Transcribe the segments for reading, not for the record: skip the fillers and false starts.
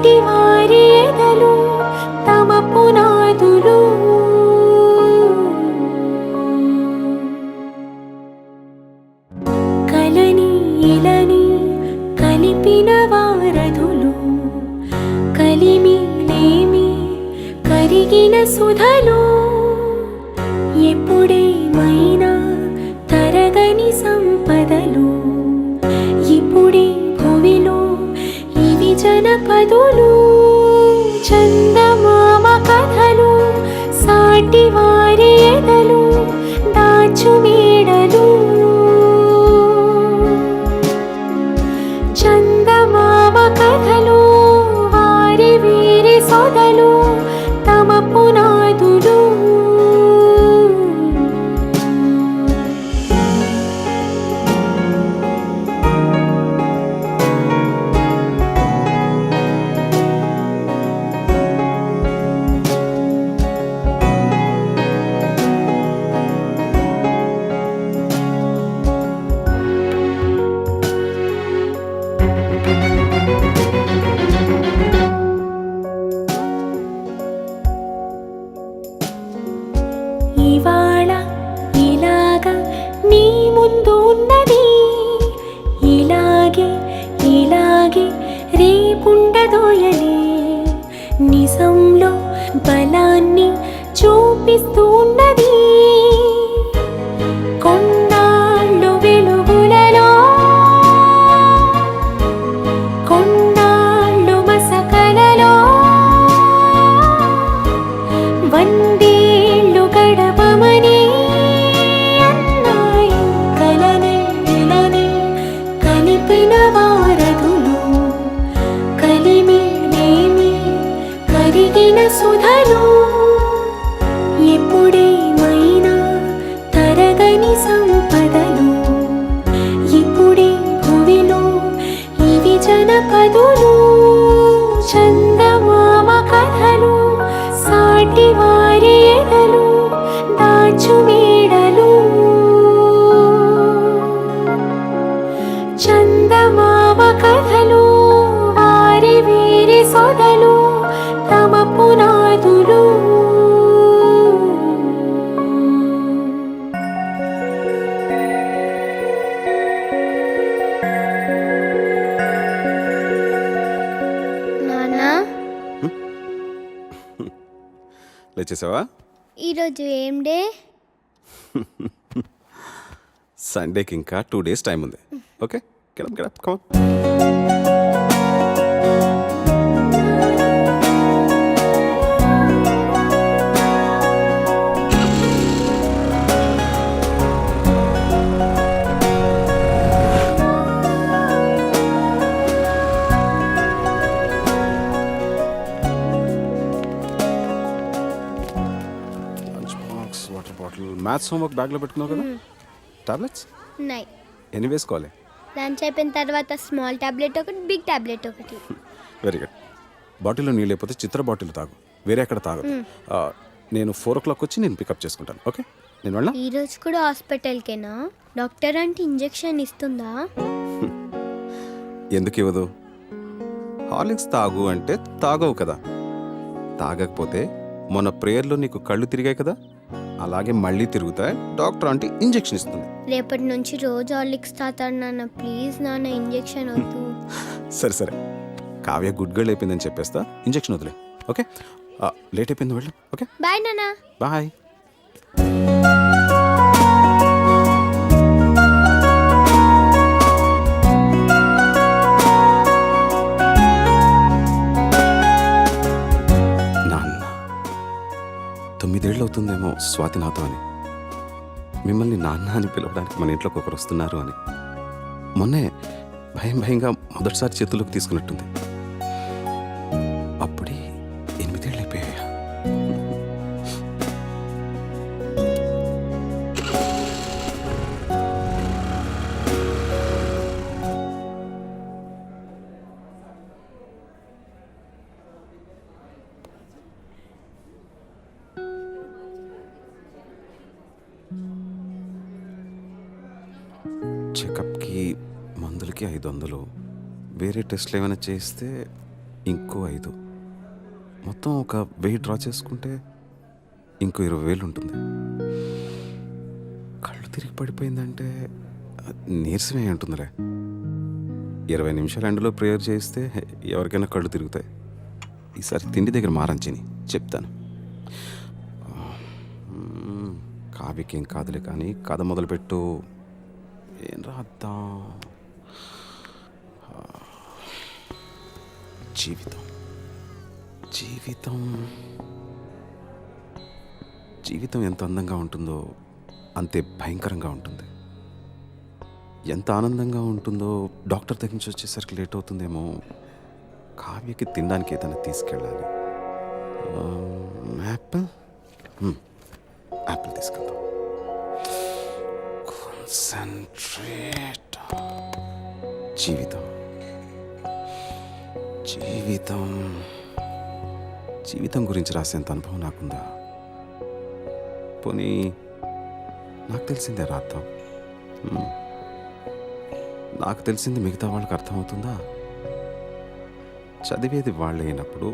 సాటి వారి ఎదలు తమ పునాదులు. కలని ఇలని కలిపిన వారధులు, కలిమి లేమి కరిగిన సుధలు. ఎప్పుడేమైనా తరగని సంపదలు, ఇప్పుడే భువిలో ఇవి జనపదులు. చందమామ కథలు, సాటి వారి ఎదలు దాచు మేడలు. చందమామ కథలు, వారి వీరి సొదలు తమ పునాదులు. ఇవాళ ఇలాగ నీ ముందు ఉన్నది, ఇలాగే ఇలాగే రేపుండదోయలే. నిజంలో బలాన్ని చూపిస్తూ ఉన్నది. కొన్నాళ్ళు వెలుగులలో, కొన్నాళ్ళు మసకలలో, వందేళ్ళు గడపమని అన్నాయి కలనే ఇలనే కలిపిన వారధులు, కలిమి లేమి కరిగిన సుధలు. ఎప్పుడేమైనా తరగని సంపదలు, ఇప్పుడే భువిలో ఇవి జనపదులు. చందమామ కథలు, సాటి వారి ఎదలు దాచు మేడలు. చందమామ కథలు, వారి వీరి సొదలు తమ పునాదులు. నానా, లేచేసావా? ఈరోజు ఏం డే? సండేకి ఇంకా 2 days టైం ఉంది. Okay, get up get up come. Lunch box, water bottle, maths homework బ్యాగ్లో పెట్టుకున్నావు కదా. టాబ్లెట్స్ ఉన్నాయి. ఎన్ని వేసుకోవాలి? లంచ్ అయిపోయిన తర్వాత స్మాల్ టాబ్లెట్ ఒకటి, బిగ్ టాబ్లెట్ ఒకటి. Very good. బాటిల్లో నీళ్ళు లేకపోతే చిత్ర బాటిల్ తాగు, వేరే ఎక్కడ తాగదు. నేను 4 o'clock వచ్చి నేను పికప్ చేసుకుంటాను. ఓకే, నేను వెళ్ళా. ఈరోజు కూడా హాస్పిటల్కేనా? డాక్టర్ అంటే ఇంజెక్షన్ ఇస్తుందా? ఎందుకు ఇవ్వదు? హార్లిక్స్ తాగు అంటే తాగవు కదా. తాగకపోతే మొన్న ప్రేయర్లో నీకు కళ్ళు తిరిగాయి కదా, అలాగే మళ్ళీ తిరుగుతాయి. డాక్టర్ అంటే ఇంజెక్షన్ ఇస్తుంది. రేపటి నుంచి రోజు హార్లిక్స్ తాతాడు నాన్న. ప్లీజ్ నాన్న, ఇంజెక్షన్ వద్దు. సరే సరే, కావ్య గుడ్ గర్ల్ అయిపోయిందని చెప్పేస్తా. ఇంజెక్షన్ వదిలే. ఓకే, లేట్ అయిపోయింది, వెళ్ళు. ఓకే, బాయ్ నాన్న. బాయ్. నాన్న 9 ఏళ్ళు అవుతుందేమో స్వాతి నాతో అని. మిమ్మల్ని నాన్న అని పిలవడానికి మన ఇంట్లోకి ఒకరు వస్తున్నారు అని. మొన్నే భయం భయంగా మొదటిసారి చేతుల్లోకి తీసుకున్నట్టుంది. అప్పుడే 8 ఏళ్ళు అయిపోయాయా? చెకప్కి మందులకి 500, వేరే టెస్ట్లు ఏమైనా చేస్తే ఇంకో 5, మొత్తం ఒక 1000 డ్రా చేసుకుంటే ఇంకో 20,000 ఉంటుంది. కళ్ళు తిరిగి పడిపోయిందంటే నీరసమే ఉంటుందిలే. 20 నిమిషాలు ఎండలో ప్రేయర్ చేస్తే ఎవరికైనా కళ్ళు తిరుగుతాయి. ఈసారి తిండి దగ్గర మారంచిని చెప్తాను. కావ్యకేం కాదులే కానీ కథ మొదలుపెట్టు. ఏం రాద్దాం? జీవితం జీవితం జీవితం ఎంత అందంగా ఉంటుందో అంతే భయంకరంగా ఉంటుంది. ఎంత ఆనందంగా ఉంటుందో డాక్టర్ దగ్గర నుంచి వచ్చేసరికి లేట్ అవుతుందేమో. కావ్యకి తినడానికి ఏదైనా తీసుకెళ్ళాలి. యాపిల్ యాపిల్ తీసుకెళ్దాం. కాన్సంట్రేట్. జీవితం జీవితం జీవితం గురించి రాసేంత అనుభవం నాకుందా? పోనీ నాకు తెలిసిందే రాద్దాం. నాకు తెలిసింది మిగతా వాళ్ళకి అర్థమవుతుందా? చదివేది వాళ్ళు అయినప్పుడు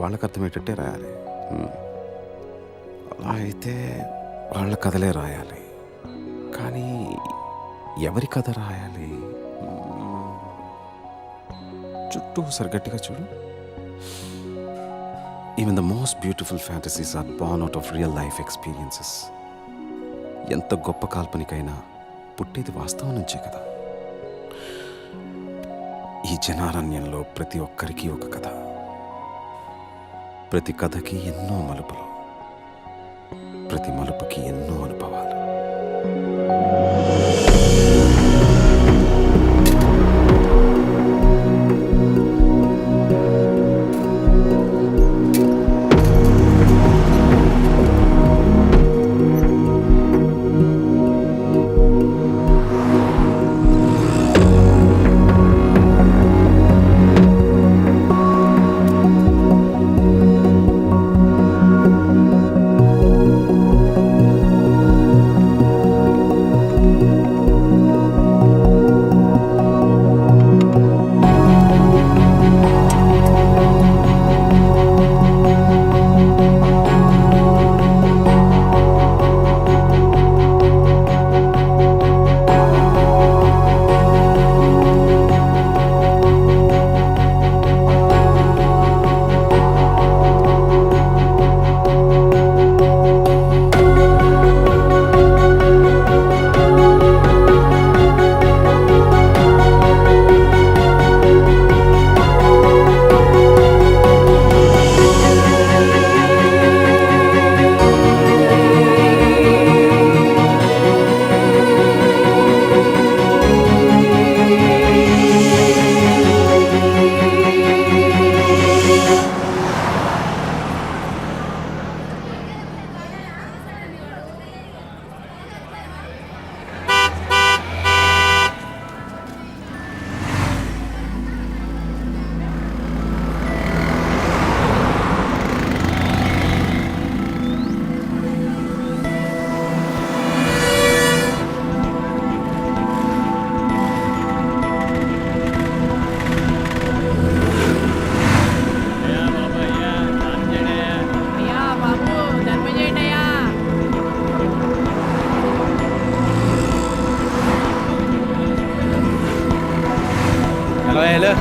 వాళ్ళకి అర్థమయ్యేటట్టే రాయాలి. అలా అయితే వాళ్ళ కథలే రాయాలి. కానీ ఎవరి కథ రాయాలి? చుట్టూ సరిగట్టిగా చూడు. Even the most beautiful fantasies are born out of real life experiences. ఎంత గొప్ప కాల్పనికైనా పుట్టేది వాస్తవం నుంచే కదా. ఈ జనారణ్యంలో ప్రతి ఒక్కరికి ఒక కథ, ప్రతి కథకి ఎన్నో మలుపులు, ప్రతి మలుపుకి ఎన్నో అనుభవాలు. Hello.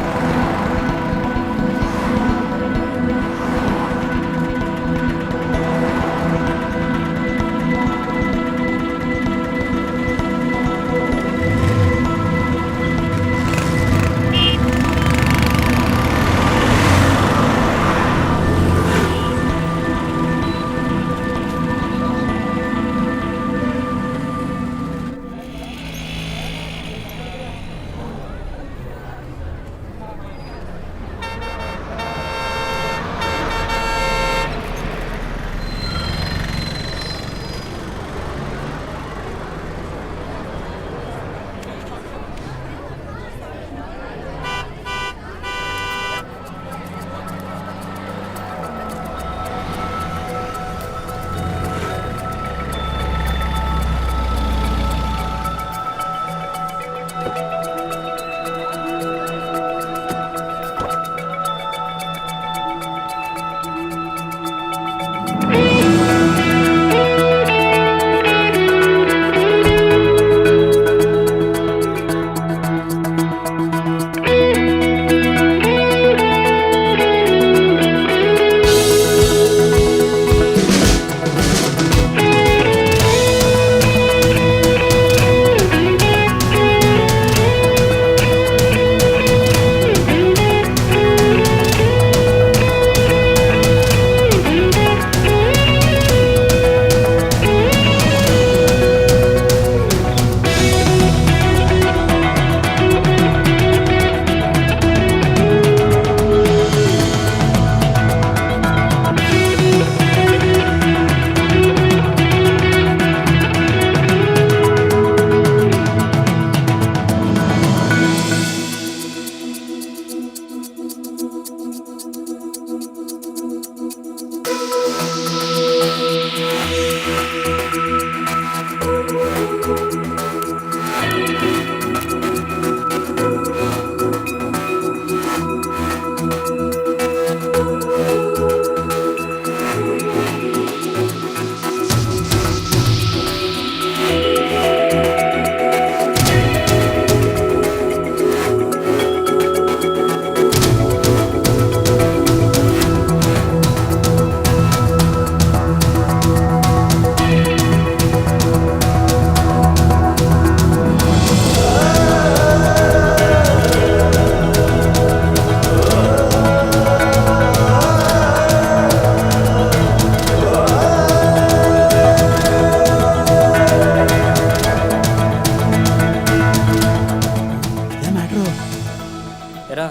ఎరా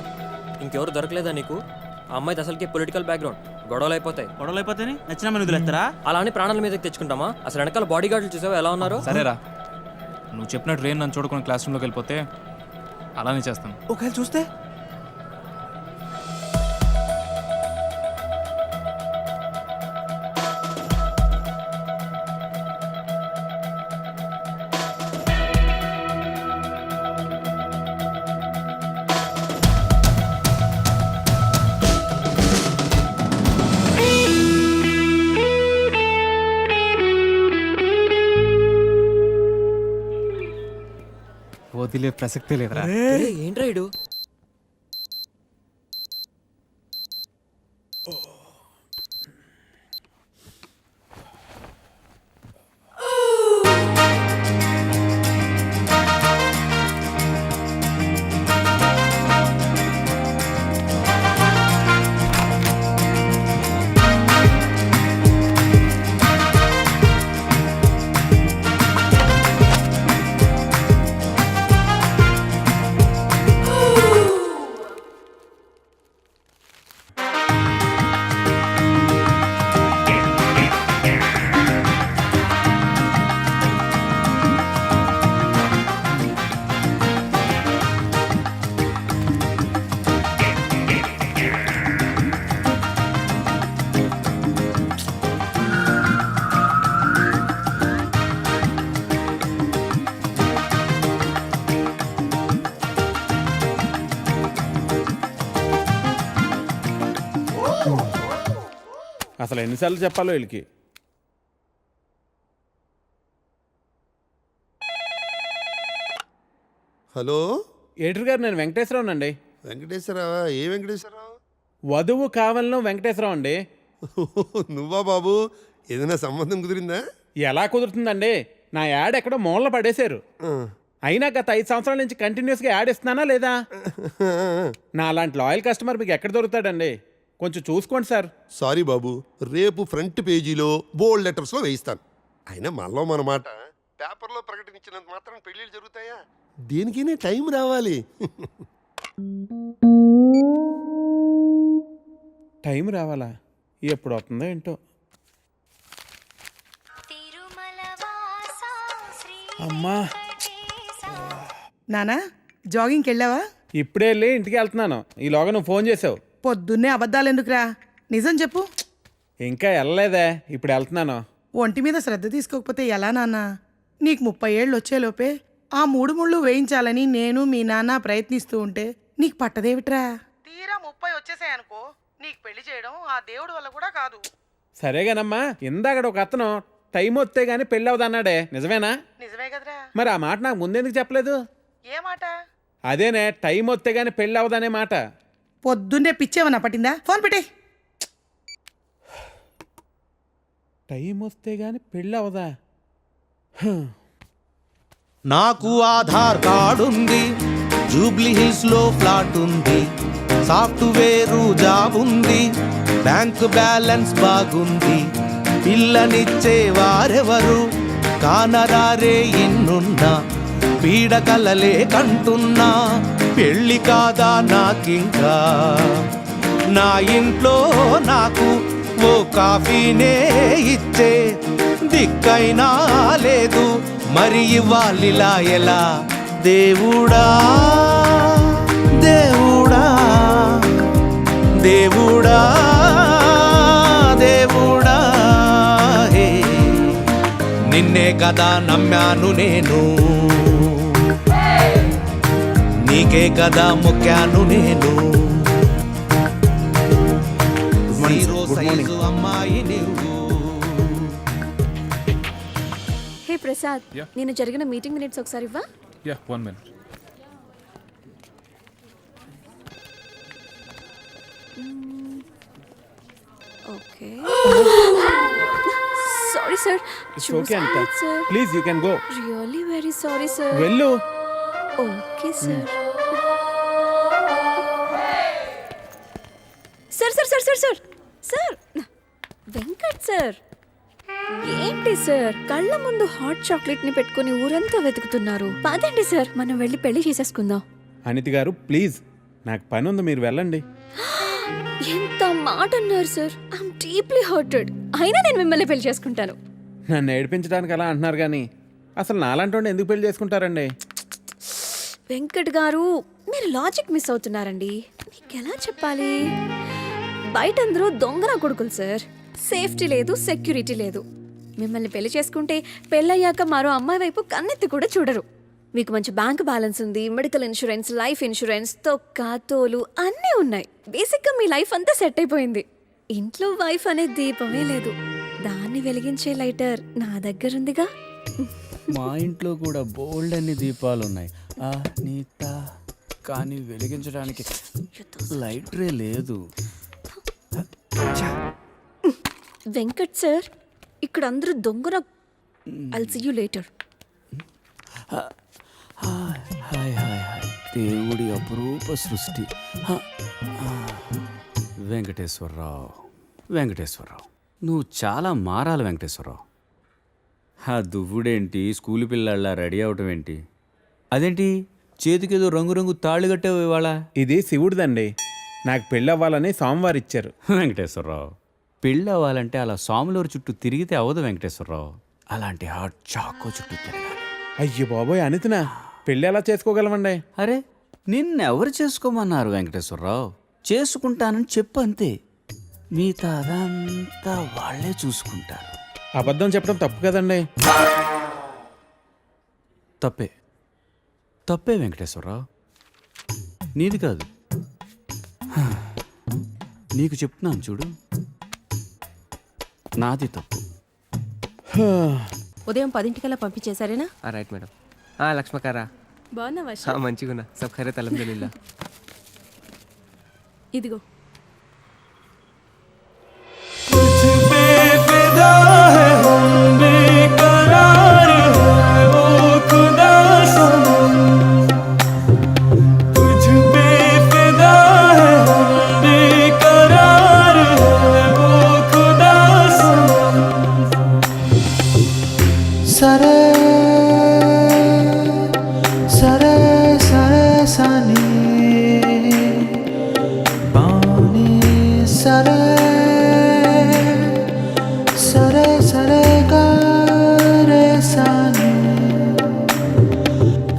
ఇంకెవరు దొరకలేదా నీకు? ఆ అమ్మాయిది అసలుకి పొలిటికల్ బ్యాక్గ్రౌండ్, గొడవలు అయిపోతాయి. గొడవలు అయిపోతే నచ్చిన మీద వదిలేస్తారా? అలా అని ప్రాణాల మీదకి తెచ్చుకుంటామా? అసలు వెనకాల బాడీ గార్డులు చూసావా ఎలా ఉన్నారు? సరేరా, నువ్వు చెప్పినట్టు రేన్ నన్ను చూడకుండా క్లాస్ రూమ్లోకి వెళ్ళిపోతే అలానే చేస్తాను. ఒకవేళ చూస్తే వదిలే ప్రసక్తే లేదురా. ఏంట్రా ఇడు? అసలు ఎన్నిసార్లు చెప్పాలో వీళ్ళకి. హలో ఎడిటర్ గారు, నేను వెంకటేశ్వరరావు అండి. వెంకటేశ్వరరావా? ఏ వెంకటేశ్వరరావు? వధువు కావాలను వెంకటేశ్వరరావు అండి. నువ్వా బాబు? ఏదైనా సంబంధం కుదిరిందా? ఎలా కుదురుతుందండి? నా యాడ్ ఎక్కడో మూలన పడేశారు. అయినా గత 5 సంవత్సరాల నుంచి కంటిన్యూస్గా యాడ్ ఇస్తున్నానా లేదా? నా అలాంటి లాయల్ కస్టమర్ మీకు ఎక్కడ దొరుకుతాడండి? కొంచెం చూసుకోండి సార్. సారీ బాబు, రేపు ఫ్రంట్ పేజీలో బోల్డ్ లెటర్స్లో వేయిస్తాను. అయినా మనలో మన మాట పేపర్లో ప్రకటించినంత మాత్రం పెళ్ళిళ్ళు జరుగుతాయా? దేనికైనా టైం రావాలి. టైం రావాలా? ఎప్పుడు వస్తుందో ఏంటో. అమ్మా, నానా జాగింగ్కి వెళ్ళావా? ఇప్పుడే వెళ్ళి ఇంటికి వెళ్తున్నాను. ఈలోగా నువ్వు ఫోన్ చేసావు. పొద్దున్నే అబద్ధాలు ఎందుకురా, నిజం చెప్పు. ఇంకా వెళ్ళలేదే, ఇప్పుడు వెళ్తున్నాను. ఒంటి మీద శ్రద్ధ తీసుకోకపోతే ఎలా నాన్న? నీకు 30 ఏళ్ళు వచ్చేలోపే ఆ 3 ముళ్ళు వేయించాలని నేను మీ నాన్న ప్రయత్నిస్తూ ఉంటే నీకు పట్టదేవిట్రా? తీరా 30 వచ్చేసాయనుకో, నీకు పెళ్లి చేయడం ఆ దేవుడి వల్ల కూడా కాదు. సరేగానమ్మా, ఇందాక ఒక అతను టైం వస్తే గానీ పెళ్ళి అవదన్నాడే, నిజమేనా? నిజమే కదరా. మరి ఆ మాట నాకు ముందెందుకు చెప్పలేదు? ఏ మాట? అదేనే, టైం వస్తే గానీ పెళ్ళి అవదనే మాట. పొద్దున్నే పిచ్చేవన్నా పట్టిందా? ఫోన్ పెట్టే. టైం వస్తే గానీ పెళ్ళి అవదా? నాకు ఆధార్ కార్డు ఉంది, జూబ్లీ హిల్స్ లో ఫ్లాట్ ఉంది, సాఫ్ట్వేర్ జాబ్ ఉంది, బ్యాంక్ బ్యాలెన్స్ బాగుంది, పిల్లనిచ్చే వారెవరు కానరారే ఇన్నున్నా, పీడకలలే కంటున్నా, పెళ్ళి కాదా నాకింకా, నా ఇంట్లో నాకు ఓ కాఫీనే ఇచ్చే దిక్కైనా లేదు, మరి ఇవ్వాలిలా ఎలా? దేవుడా దేవుడా దేవుడా దేవుడా, హే నిన్నే కదా నమ్మాను నేను, నీకే కదా మొక్కాను నేను, జీరో సైజు అమ్మాయి నువ్వు. హే ప్రసాద్, నేను జరిగిన మీటింగ్ మినిట్స్ ఒకసారి ఇవ్వా? Yeah, 1 minute. Okay. Sorry sir. It's okay అంట. Please you can go. Really very sorry sir. వెళ్ళు. Okay sir. Sir sir sir sir sir sir Venkat sir, ఏంటి సార్ కళ్ళ ముందు హాట్ చాక్లెట్ ని పెట్టుకుని ఊరంతా వెతుకుతున్నారు? పదండి సార్, మనం వెళ్ళి పెళ్లి చేసేసుకుందాం. అనితి గారు ప్లీజ్, నాకు పని ఉంది, మీరు వెళ్ళండి. ఎంత మాట అన్నారు సార్. I'm deeply hurted. అయినా నేను మిమ్మల్ని పెళ్లి చేసుకుంటాను. నన్ను ఏడిపించడానికి అలా అంటున్నారు కానీ అసలు నాలాంటి ఎందుకు పెళ్లి చేసుకుంటారండి? వెంకట్ గారు, మీరు లాజిక్ మిస్ అవుతున్నారండి. మీకు ఎలా చెప్పాలి? బయట అందరూ దొంగన కొడుకులు సార్. సేఫ్టీ లేదు, సెక్యూరిటీ లేదు. మిమ్మల్ని పెళ్లి చేసుకుంటే పెళ్ళయ్యాక మరో అమ్మాయి వైపు కన్నెత్తి కూడా చూడరు. మీకు మంచి బ్యాంక్ బ్యాలెన్స్ ఉంది, మెడికల్ ఇన్సూరెన్స్, లైఫ్ ఇన్సూరెన్స్, తొక్క తోలు అన్నీ ఉన్నాయి. బేసిక్గా మీ లైఫ్ అంతా సెట్ అయిపోయింది. ఇంట్లో వైఫ్ అనే దీపమే లేదు. దాన్ని వెలిగించే లైటర్ నా దగ్గర ఉందిగా. మా ఇంట్లో కూడా బోల్డ్ అన్ని దీపాలు ఉన్నాయి నీత, కానీ వెలిగించడానికి లైటరే లేదు. వెంకట్ సార్, ఇక్కడ అందరూ దొంగన. I'll see you later. Hi hi hi, దేవుడి అపురూప సృష్టి. వెంకటేశ్వరరావు, వెంకటేశ్వరరావు, నువ్వు చాలా మారాలి వెంకటేశ్వరరావు. దువ్వుడేంటి, స్కూల్ పిల్లల్లా రెడీ అవటం ఏంటి? అదేంటి చేతికేదో రంగురంగు తాళ్ళు కట్టావు ఇవాళ? ఇది శివుడిదండి, నాకు పెళ్ళి అవ్వాలని స్వామివారు ఇచ్చారు. వెంకటేశ్వరరావు, పెళ్ళి అవ్వాలంటే అలా స్వాములూరు చుట్టూ తిరిగితే అవ్వదు వెంకటేశ్వరరావు. అలాంటి హాట్ చాకో చుట్టూ తిరగాలి. అయ్యో బాబోయ్, అనితినా పెళ్ళి ఎలా చేసుకోగలమండి? అరే, నిన్నెవరు చేసుకోమన్నారు వెంకటేశ్వరరావు? చేసుకుంటానని చెప్పు అంతే, మిగతా అదంతా వాళ్ళే చూసుకుంటారు. అబద్ధం చెప్పడం తప్పు కదండి. తప్పే, తప్పే వెంకటేశ్వరరావు, నీది కాదు. నీకు చెప్తున్నాను చూడు, నాది తప్పు. ఉదయం 10 పంపించేశారేనా? Right madam. లక్ష్మకారా బాగున్నావా? మంచిగున్నా. సబ్ ఖైరత్ అల్హమ్దులిల్లాహ్. ఇదిగో. సరే సరే సరే సని బాని సరే సరే సరే గరే సని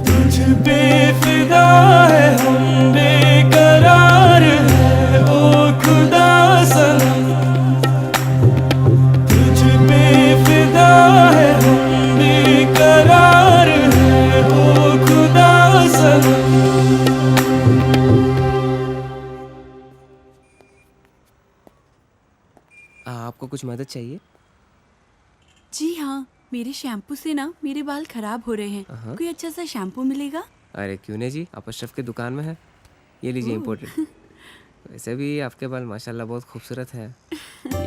तुझ पे फिदा है हम बेकरार है ओ खुदा सनम तुझ पे फिदा है हम बेकरार है ओ खुदा सनम. आपको कुछ मदद चाहिए? जी हाँ, मेरे शैम्पू से ना मेरे बाल खराब हो रहे हैं. कोई अच्छा सा शैम्पू मिलेगा? अरे क्यों नहीं जी, आप अशरफ की दुकान में है. ये लीजिए इम्पोर्टेड. वैसे भी आपके बाल माशाल्लाह बहुत खूबसूरत है.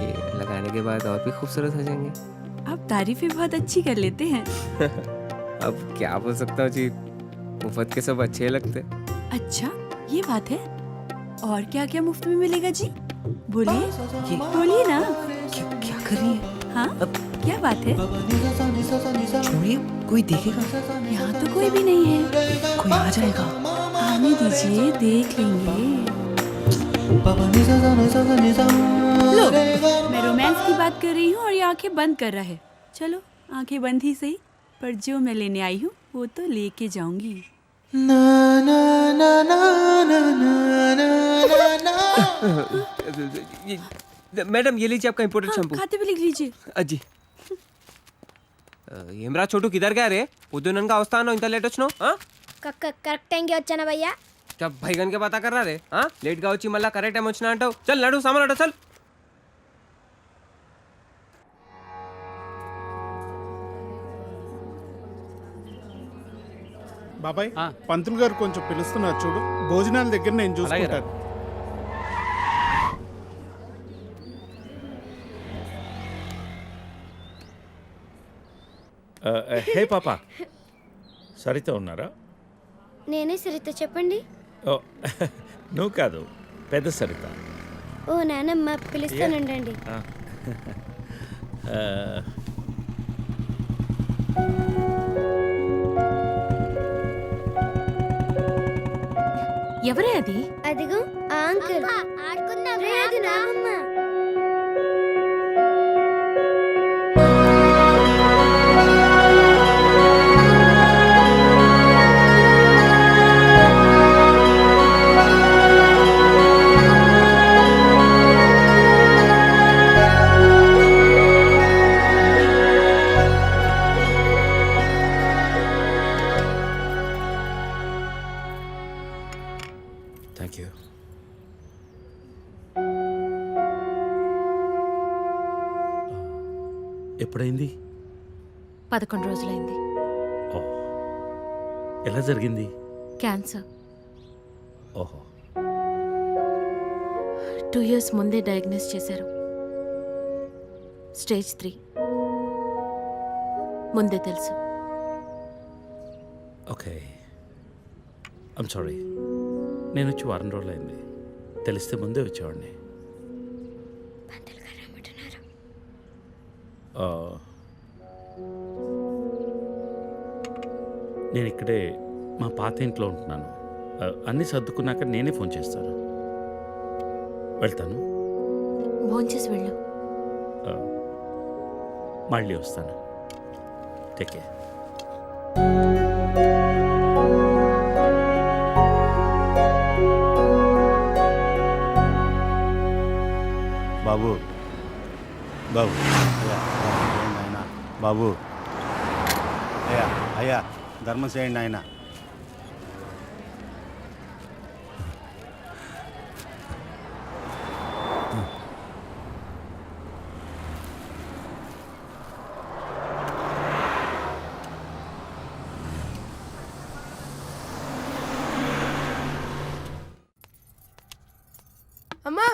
ये लगाने के बाद और भी खूबसूरत हो जाएंगे. आप तारीफें बहुत अच्छी कर लेते हैं. अब क्या बोल सकता हूँ जी, मुफ्त के सब अच्छे लगते. अच्छा, ये बात है. और क्या क्या मुफ्त में मिलेगा जी? बोलिए, बोलिए ना. क्या कर रही है? हाँ, क्या बात है? छोड़िए, कोई देखेगा. यहाँ तो कोई भी नहीं है. कोई आ जाएगा. आने दीजिए, देख लेंगे. लो, मैं रोमांस की बात कर रही हूँ और ये आंखें बंद कर रहा है. चलो, आंखें बंद ही सही, पर जो मैं लेने आई हूँ वो तो लेके जाऊंगी. ना ना ना ना ना ना ना ना. मैडम ये लीजिए आपका इम्पोर्टेड शैम्पू. खाते भी लिख लीजिए. అజ్జి ఏమ్రా చోటు కిదర్ గా రే పొద్దుననగా వస్తాను ఇంత లేట్ వచ్చినావు. కరెక్ట్ టైంకి వచ్చానా భయ్యా? భైగన్ కే బాతా కర్రా రే. లేట్ గా వచ్చి మళ్ళా కరెక్ట్ టైం వచ్చినా అంటావు. చల్ నడు సామాన్ అట చల్. బాబాయ్, పంతులు గారు కొంచెం పిలుస్తున్నారు చూడు. భోజనాల దగ్గర నేను చూసుకుంటాను. హే పాప, సరిత ఉన్నారా? నేనే సరిత, చెప్పండి. ఓ నువ్వు కాదు, పెద్ద సరిత. ఓ నానమ్మ, పిలుస్తానండి. ఎవరే అది? అదిగో ఆ అంకుల్. రే, అది నానమ్మ. Thank you. ఎప్పుడైంది? 11 రోజులైంది. ఓ, ఎలా జరిగింది? క్యాన్సర్. ఓహో. 2 years ముందే డయాగ్నోస్ చేశారు. స్టేజ్ 3. ముందే తెలుసు. Okay, I'm sorry. నేను వచ్చి వారం రోజులైంది. తెలిస్తే ముందే వచ్చేవాడిని. నేను ఇక్కడే మా పాత ఇంట్లో ఉంటున్నాను. అన్నీ సర్దుకున్నాక నేనే ఫోన్ చేస్తాను. వెళ్తాను. భోంచేసి వెళ్ళు. మళ్ళీ వస్తాను. Take care. బాబు బాబు అయ్యా ఆయన బాబు అయ్యా అయ్యా ధర్మం చేయండి ఆయన. అమ్మా,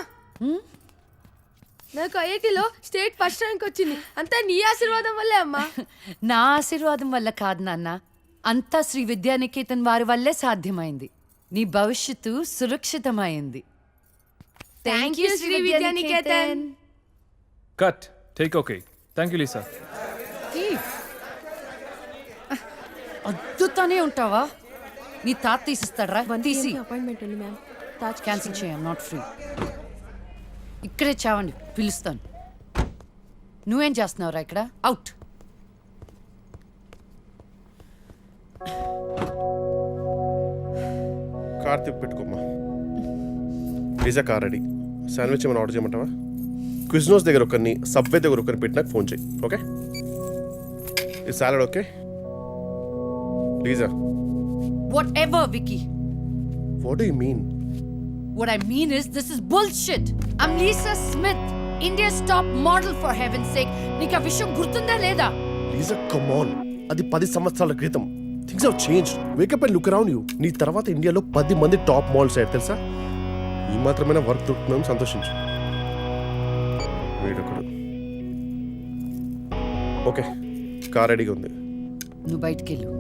నాకు ఐఐటీలో స్టేట్ ఫస్ట్ ర్యాంక్ వచ్చింది. అంతా నీ ఆశీర్వాదం వల్లే అమ్మా. నా ఆశీర్వాదం వల్ల కాదు నాన్న, అంతా శ్రీ విద్యానికేతన్ వారి వల్లే సాధ్యమైంది. నీ భవిష్యత్తు సురక్షితమైంది. Thank you Sri Vidyanikethan. Cut. Take okay. Thank you Lisa. అద్దుతానే ఉంటావా? నీ తాత తీసిస్తాడరా? తీసి అపాయింట్మెంట్ ఉంది మ్యామ్. క్యాన్సిల్ చేయం. Not free. ఇక్కడే చావండి, పిలుస్తాను. నువ్వేం చేస్తున్నావురా ఇక్కడ? అవుట్. కార్ తిప్పి పెట్టుకోమ్మా. Pizza car ready. శాండ్విచ్ ఏమైనా ఆర్డర్ చేయమంటావా? క్విజ్నోస్ దగ్గర ఒకరిని, సబ్వే దగ్గర ఒకరిని పెట్టి నాకు ఫోన్ చేయి. ఓకే? ఈ salad okay? లీజా. Whatever, Vicky. What do you mean? What I mean is, this is bullshit. I'm Lisa Smith, India's top model, for heaven's sake. నీకు ఆ విషయం గుర్తుందా లేదా? లీజా, కమ్ ఆన్. అది 10 సంవత్సరాల క్రితం. Things have changed. Wake up and look around you. నీ తర్వాత ఇండియాలో 10 మంది టాప్ మోడల్స్ అయ్యారు తెలుసా? ఈ మాత్రమైనా వర్క్ దొరుకుతుందని సంతోషించు. వీడొకడు. ఓకే, కార్ రెడీగా ఉంది. నువ్వు బయటికి వెళ్ళు.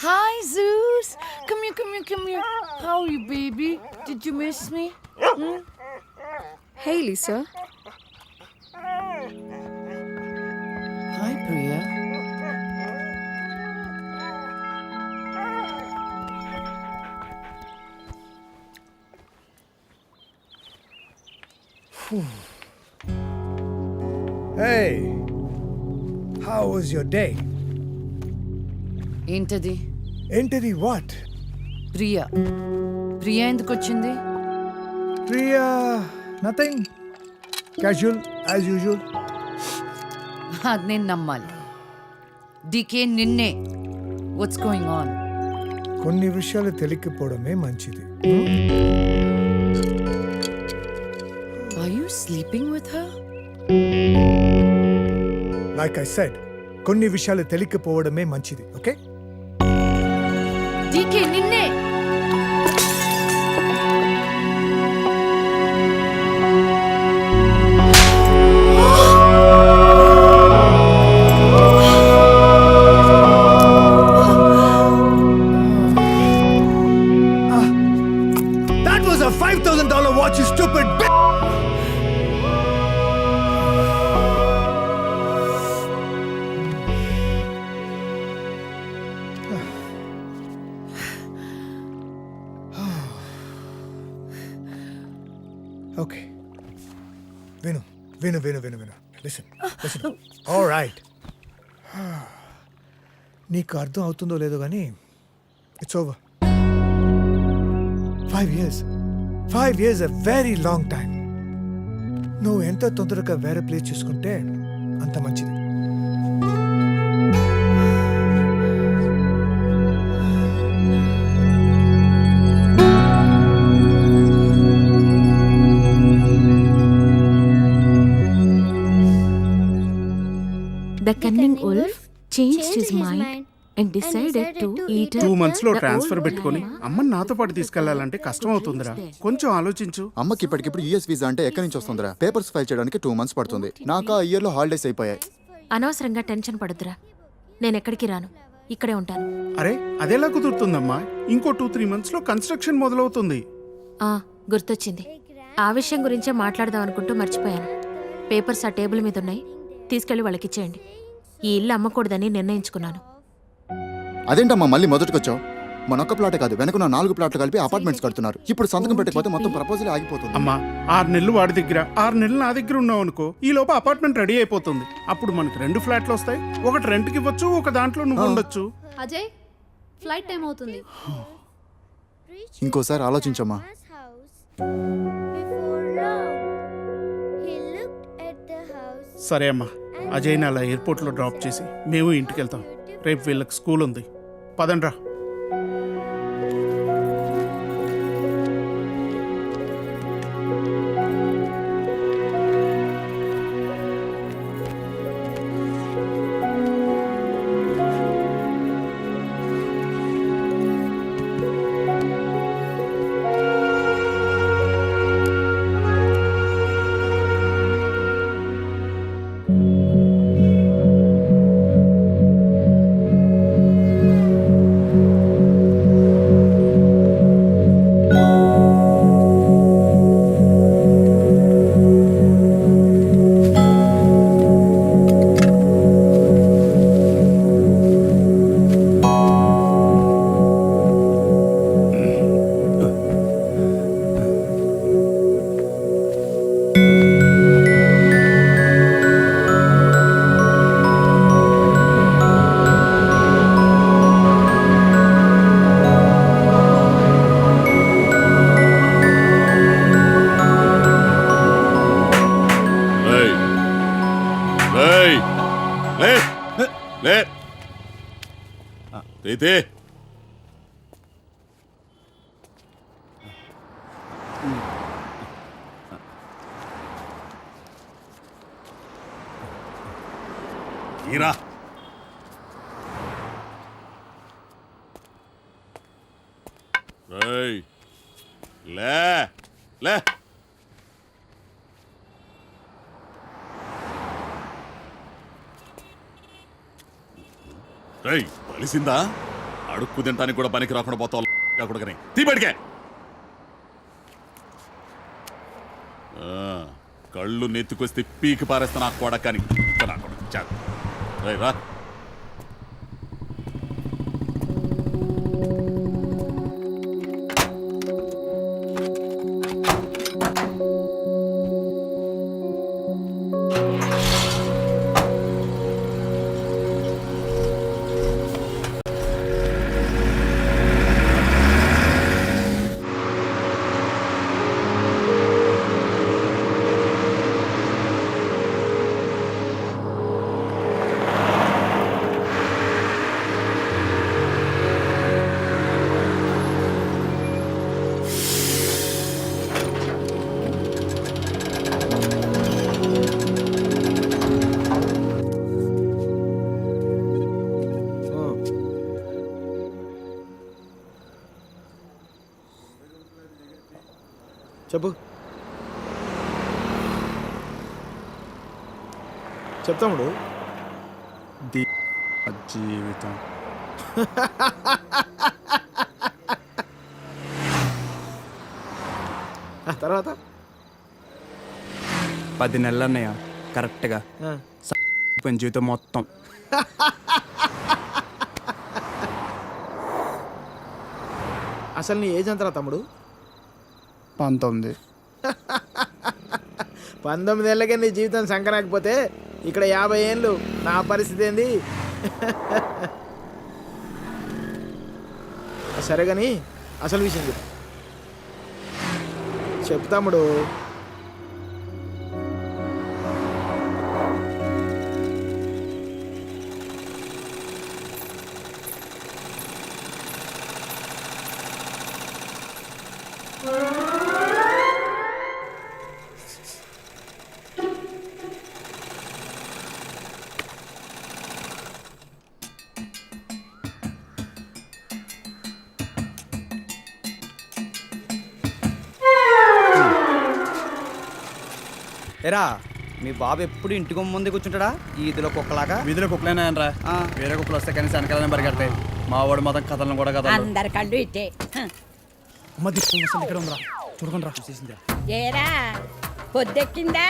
Hi, Zeus. Come here, come here, come here. How are you, baby? Did you miss me? Hey, Lisa. Hi, Priya. Hey, how was your day? ఏంటది? ఏంటిది? వాట్? ప్రియా. ప్రియా ఎందుకు వచ్చింది? Priya nothing, casual as usual. అది నేను నమ్మాలి. డీకే నిన్నే. What's going on? కొన్ని విషయాలు తెలియకపోవడమే మంచిది. sleeping with her? Like I said, కొన్ని విషయాలు తెలియకపోవడమే మంచిది. ఓకే, DK, నిన్నే. that was a $5,000 watch, you stupid bitch. Okay. విను. Listen. All right. నీకు అర్థం అవుతుందో లేదో కానీ it's over. 5 years. 5 years a very long time. నువ్వు ఎంత తొందరగా వేరే ప్లేస్ చూసుకుంటే అంత మంచిది. The cunning wolf changed his mind and decided to eat 2 months లో ట్రాన్స్ఫర్ పెట్టుకొని అమ్మని నాతో పాటు తీసుకెళ్లాలంటే కష్టం అవుతుందిరా. కొంచెం ఆలోచించు. అమ్మకి ఇప్పటికిప్పుడు యూఎస్ వీసా అంటే ఎక్కడి నుంచి వస్తుందిరా? పేపర్స్ ఫైల్ చేయడానికి 2 months పడుతుంది. నాకు ఆ ఇయర్ లో హాలిడేస్ అయిపోయాయి. అనవసరంగా టెన్షన్ పడొద్దురా. నేను ఎక్కడికి రాను, ఇక్కడే ఉంటాను. అరే అదెలా కుదురుతుందమ్మా? ఇంకో 2-3 months లో కన్స్ట్రక్షన్ మొదలవుతుంది. గుర్తొచ్చింది. ఆ విషయం గురించే మాట్లాడదాం అనుకుంటూ మర్చిపోయాను. పేపర్స్ ఆ టేబుల్ మీద ఉన్నాయి, తీసుకెళ్లి వాళ్ళకి ఇచ్చేయండి. ఈ ఇల్లు అమ్మకూడదని నిర్ణయించుకున్నాను. అదేంటమ్మా మళ్ళీ మొదటికొచ్చావు? మనొక్క ప్లాటే కాదు, వెనకున్న 4 ప్లాట్లు కలిపి అపార్ట్మెంట్స్ కడుతున్నారు. ఇప్పుడు సంతకం పెట్టకపోతే మొత్తం ప్రపోజల్ ఆగిపోతుంది. అమ్మా 6 నెలలు వాడి దగ్గర 6 నెలలు నా దగ్గర ఉన్నావు అనుకో, ఈ లోపు అపార్ట్మెంట్ రెడీ అయిపోతుంది. అప్పుడు మనకి 2 ఫ్లాట్లు వస్తాయి. ఒకటి రెంట్కి ఇవ్వచ్చు, ఒక దాంట్లో నువ్వు ఉండొచ్చు. అజయ్, ఫ్లైట్ టైం అవుతుంది. ఇంకోసారి ఆలోచించమ్మా. సరే అమ్మా, అజయ్ని అలా ఎయిర్పోర్ట్లో డ్రాప్ చేసి మేము ఇంటికి వెళ్తాం. రేపు వీళ్ళకి స్కూల్ ఉంది. పదండ్రా. కలిసిందా? అడుక్కు తింటానికి కూడా పనికి రాకుండా పోతావు. తీబడికే కళ్ళు నెత్తుకొస్తే పీకి పారేస్తా నాకు కొడకని. రా. చెప్పు చెప్తాముడు. జీవితం తర్వాత 10 నెలలు అన్నయ్య కరెక్ట్గా జీవితం మొత్తం. అసలు నీ ఏజ్ ఎంతరా తమ్ముడు? 19. 19 ఏళ్ళకే నీ జీవితం సంకరాకపోతే ఇక్కడ 50 ఏళ్ళు నా పరిస్థితి ఏంది? సరే కానీ అసలు విషయం చెప్పు. చెప్తాముడు. ఎరా మీ బాబు ఎప్పుడు ఇంటికి ముందే కూర్చుంటాడా ఈదిలో కుక్కలాగా? వీధిలో కుక్కలేనాయనరా, వేరే కుక్కలు వస్తే కనీసం వెనకాలనే పరిగెడతాయి. మా వాడు మొత్తం కథలను కూడా కదా. అందరి కళ్ళు ఇట్టే. ఇక్కడ ఉందిరా, చూడకుండా రా, చూసేసిందిరా. ఏరా పొద్దెక్కిందా?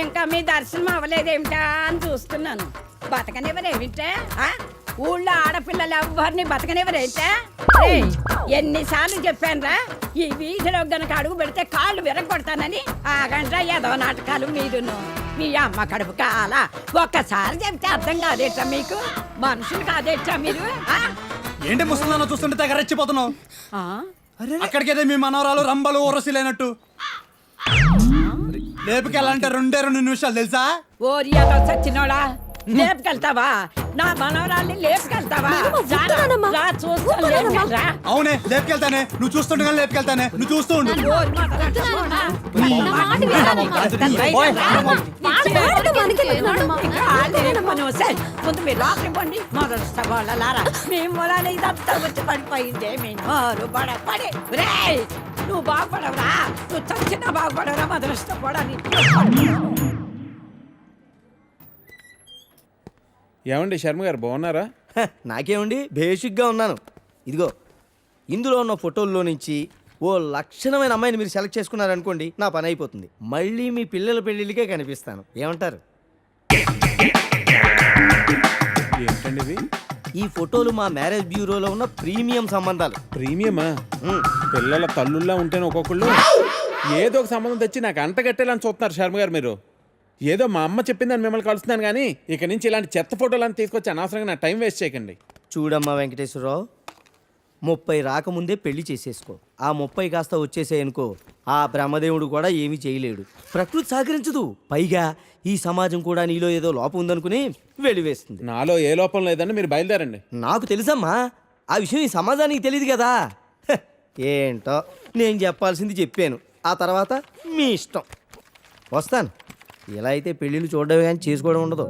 ఇంకా మీ దర్శనం అవ్వలేదేమిటా అని చూస్తున్నాను. బతకనివ్వరేమిటా? ఊళ్ళో ఆడపిల్లలు ఎవ్వరిని బతకనివ్వరేమిటా? ఎన్నిసార్లు చెప్పానురా, ఈ వీధిలో గనక అడుగు పెడితే కాళ్ళు విరగొడతానని. ఆగండ్రా ఏదో నాటకాలు మీరును. మీ అమ్మ కడుపు కాల ఒక్కసారి చెప్తే అర్థం కాదేట్రా మీకు? మనుషులు కాదేట్రా మీరు? ఏంటి ముసలిదాన్ని చూస్తుంటే తెగ రెచ్చిపోతున్నావు? అక్కడికైతే మీ మనవరాలు రంబలు ఊరసిలేనట్టు లేపుకెళ్ళాలంటే 2 నిమిషాలు తెలుసా? ఓరి అదో సచ్చినోడా, లేపుకెళ్తావా? నా మనవరాల్ని లేపుకెళ్తావా? అవునే లేపుకెళ్తానే, నువ్వు చూస్తుండగా లేపుకెళ్తానే, నువ్వు చూస్తూ ఉండు. ముందు మీరు లోపలికి పండి. మొదటి వాళ్ళలారా మీ మూలాన ఇదంతా వచ్చి పడిపోయిందే. నువ్వు బాగుపడవురా, నువ్వు చచ్చినా బాగుపడవురా. మొదలష్టపడని ఏమండి శర్మ గారు బాగున్నారా? నాకేమండి, బేసిక్గా ఉన్నాను. ఇదిగో ఇందులో ఉన్న ఫోటోల్లో నుంచి ఓ లక్షణమైన అమ్మాయిని మీరు సెలెక్ట్ చేసుకున్నారనుకోండి, నా పని అయిపోతుంది. మళ్ళీ మీ పిల్లల పెళ్ళిళ్ళకే కనిపిస్తాను. ఏమంటారు? ఏంటండి ఇవి? ఈ ఫోటోలు మా మ్యారేజ్ బ్యూరోలో ఉన్న ప్రీమియం సంబంధాలు. ప్రీమియమా? పిల్లల తల్లుల్లా ఉంటేనే ఒక్కొక్కళ్ళు ఏదో ఒక సంబంధం తెచ్చి నాకు అంటగట్టేలని చూస్తున్నారు శర్మ గారు మీరు. ఏదో మా అమ్మ చెప్పిందని మిమ్మల్ని కలుస్తున్నాను కానీ ఇక నుంచి ఇలాంటి చెత్త ఫోటోలను తీసుకొచ్చి అనవసరంగా నా టైం వేస్ట్ చేయకండి. చూడమ్మా వెంకటేశ్వరరావు, 30 రాకముందే పెళ్లి చేసేసుకో. ఆ 30 కాస్త వచ్చేసేయనుకో, ఆ బ్రహ్మదేవుడు కూడా ఏమీ చేయలేడు. ప్రకృతి సహకరించదు. పైగా ఈ సమాజం కూడా నీలో ఏదో లోపం ఉందనుకుని వెలివేస్తుంది. నాలో ఏ లోపం లేదని మీరు బయలుదేరండి. నాకు తెలుసమ్మా, ఆ విషయం ఈ సమాజానికి తెలియదు కదా. ఏంటో నేను చెప్పాల్సింది చెప్పాను, ఆ తర్వాత మీ ఇష్టం. వస్తాను. ఇలా అయితే పెళ్ళిళ్ళు చూడడమే కానీ చేసుకోవడం ఉండదు.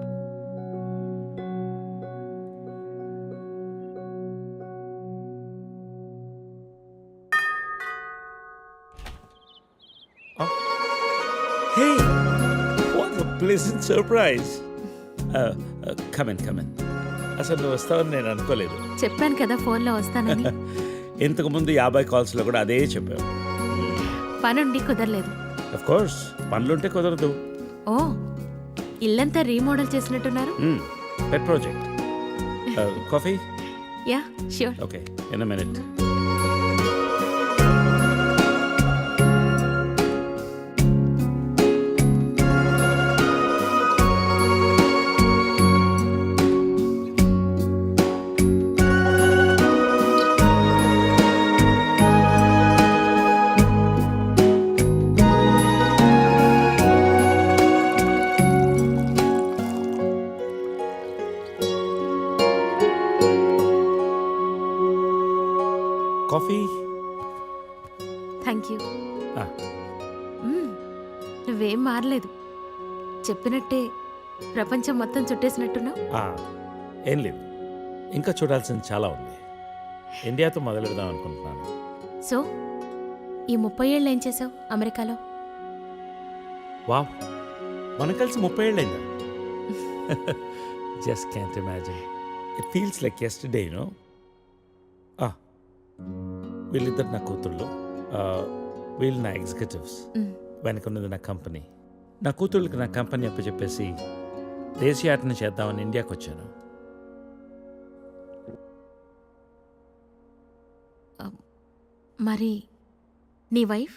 Hey, what a pleasant surprise. Come in. అసలు నువ్వు వస్తావని నేను అనుకోలేదు. చెప్పాను కదా ఫోన్లో వస్తానని. ఇంతకుముందు 50 కాల్స్లో కూడా అదే చెప్పావు. పనుండి కుదరలేదు. అఫ్ కోర్స్ పనులుంటే కుదరదు. ఓ, ఇల్లంతా రీమోడల్ చేసినట్టున్నారు. పెట్ project. Coffee? Yeah sure. Okay, in a minute. Coffee? Thank you. నువ్వేం మారలేదు. చెప్పినట్టే ప్రపంచం మొత్తం చుట్టేసినట్టున్నావు. ఏం లేదు, ఇంకా చూడాల్సింది చాలా ఉంది. ఇండియాతో మొదలెడదాం అనుకుంటున్నాను. సో ఈ 30 ఏళ్ళు ఏం చేసావు అమెరికాలో? వావ్, మనం కలిసి 30 ఏళ్ళైందా? Just can't imagine. It feels like yesterday, you know. వీళ్ళిద్దరు నా కూతుళ్ళు, వీళ్ళు నా ఎగ్జిక్యూటివ్స్, వెనకున్నది నా కంపెనీ. నా కూతుళ్ళకి నా కంపెనీ అప్పచెప్పేసి దేశీయాటన చేద్దామని ఇండియాకి వచ్చాను. మరి నీ వైఫ్?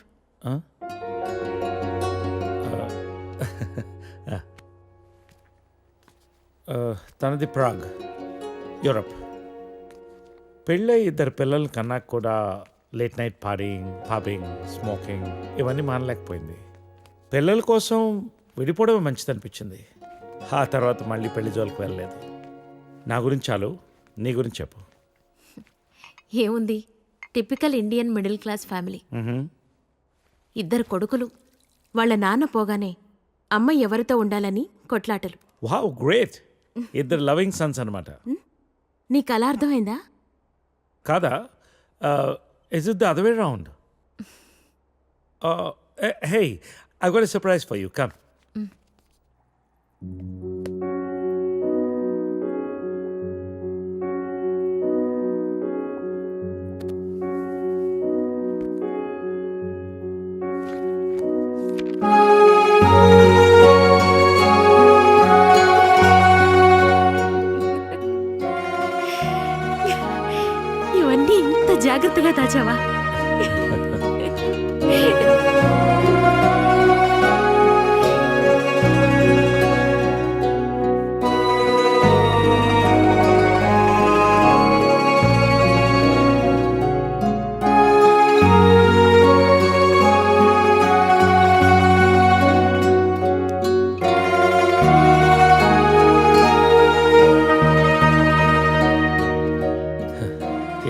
తనది ప్రాగ్, యూరప్. పెళ్ళై 2 పిల్లలు కన్నా కూడా late night partying, pubbing, smoking ఇవన్నీ మానలేకపోయింది. పిల్లల కోసం విడిపోవడమే మంచిదనిపించింది. ఆ తర్వాత మళ్ళీ పెళ్లి జోలికి వెళ్ళలేదు. నా గురించి చాలు, నీ గురించి చెప్పు. ఏముంది, typical Indian middle class family. 2 కొడుకులు. వాళ్ళ నాన్న పోగానే అమ్మ ఎవరితో ఉండాలని కొట్లాటలు. Wow, great. 2 లవింగ్ సన్స్ అనమాట. నీకు అలా అర్థమైందా? కాదా? Is it the other way round? Hey, I got a surprise for you. Come. ఇవన్నీ ఇంత జాగ్రత్తగా దాచావా?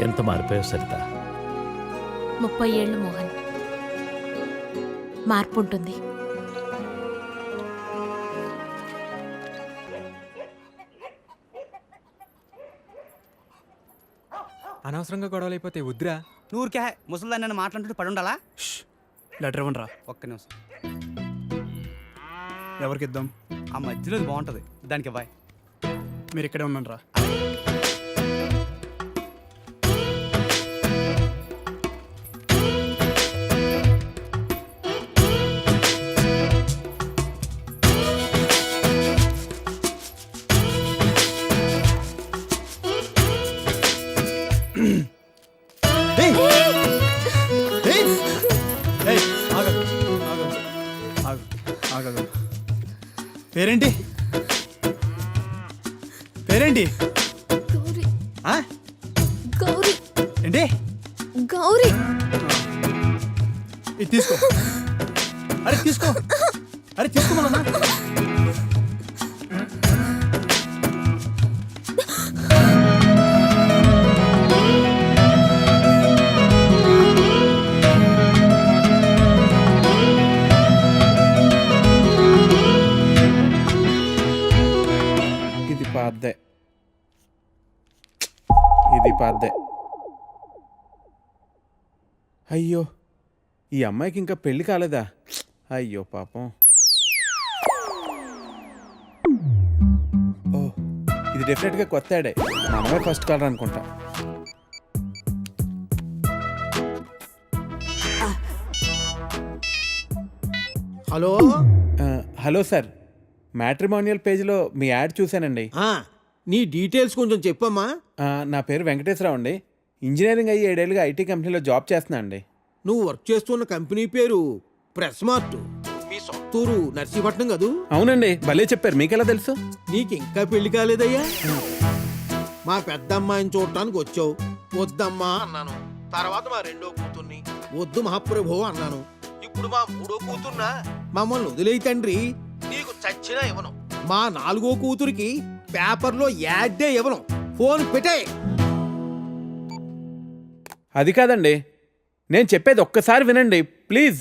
ఎంత మారిపోయావు సరిత. 30 ఏళ్ళు మోహన్. మార్పు ఉంటుంది. అనవసరంగా గొడవలు అయిపోతే వద్దురా. నూరికే ముసలిదాన్ని నన్ను మాట్లాడుతూ పడి ఉండాలా? లెటర్ ఇవ్వండి రా. ఒక్క నిమిషం. ఎవరికి ఇద్దాం? ఆ మధ్యలో ఇది బాగుంటుంది, దానికి ఇవ్వాలి. మీరు ఇక్కడే ఉండండి రా. పేరేంటి? పేరేంటి? గౌరీ. ఆ? గౌరీ. ఏంటి? గౌరీ. ఇది తీసుకో. అరే తీసుకో. అరే తీసుకోమన్నా. ఇది పాద్దే. అయ్యో, ఈ అమ్మాయికి ఇంకా పెళ్లి కాలేదా? అయ్యో పాపం. ఓ, ఇది డెఫినెట్గా కొత్త యాడే. మనమే ఫస్ట్ కలర్ అనుకుంటా. హలో. హలో సార్, మ్యాట్రిమోనియల్ పేజ్లో మీ యాడ్ చూశానండి. నీ డీటెయిల్స్ కొంచెం చెప్పమ్మా. నా పేరు వెంకటేశ్వరరావు అండి. ఇంజనీరింగ్ అయ్యి 7 ఏళ్ళుగా ఐటీ కంపెనీలో జాబ్ చేస్తున్నా అండి. నువ్వు వర్క్ చేస్తున్న కంపెనీ పేరు ప్రెస్ మార్ట్. మీ సొంతూరు నర్సీపట్నం కదూ? అవునండి, భలే చెప్పారు. మీకెలా తెలుసు? నీకు ఇంకా పెళ్లి కాలేదయ్యా? మా పెద్ద అమ్మాయిని చూడటానికి వచ్చావు. వద్దమ్మా అన్నాను. తర్వాత మా 2వ కూతుర్ని వద్దు మహాప్రభు అన్నాను. ఇప్పుడు మా 3వ కూతుర్నా? మమ్మల్ని వదిలేయి తండ్రి, నీకు చచ్చినా ఇవ్వను. మా 4వ కూతురికి పేపర్లో యాడ్డే ఇవ్వను. ఫోన్ పెట్టే. అది కాదండి, నేను చెప్పేది ఒక్కసారి వినండి ప్లీజ్.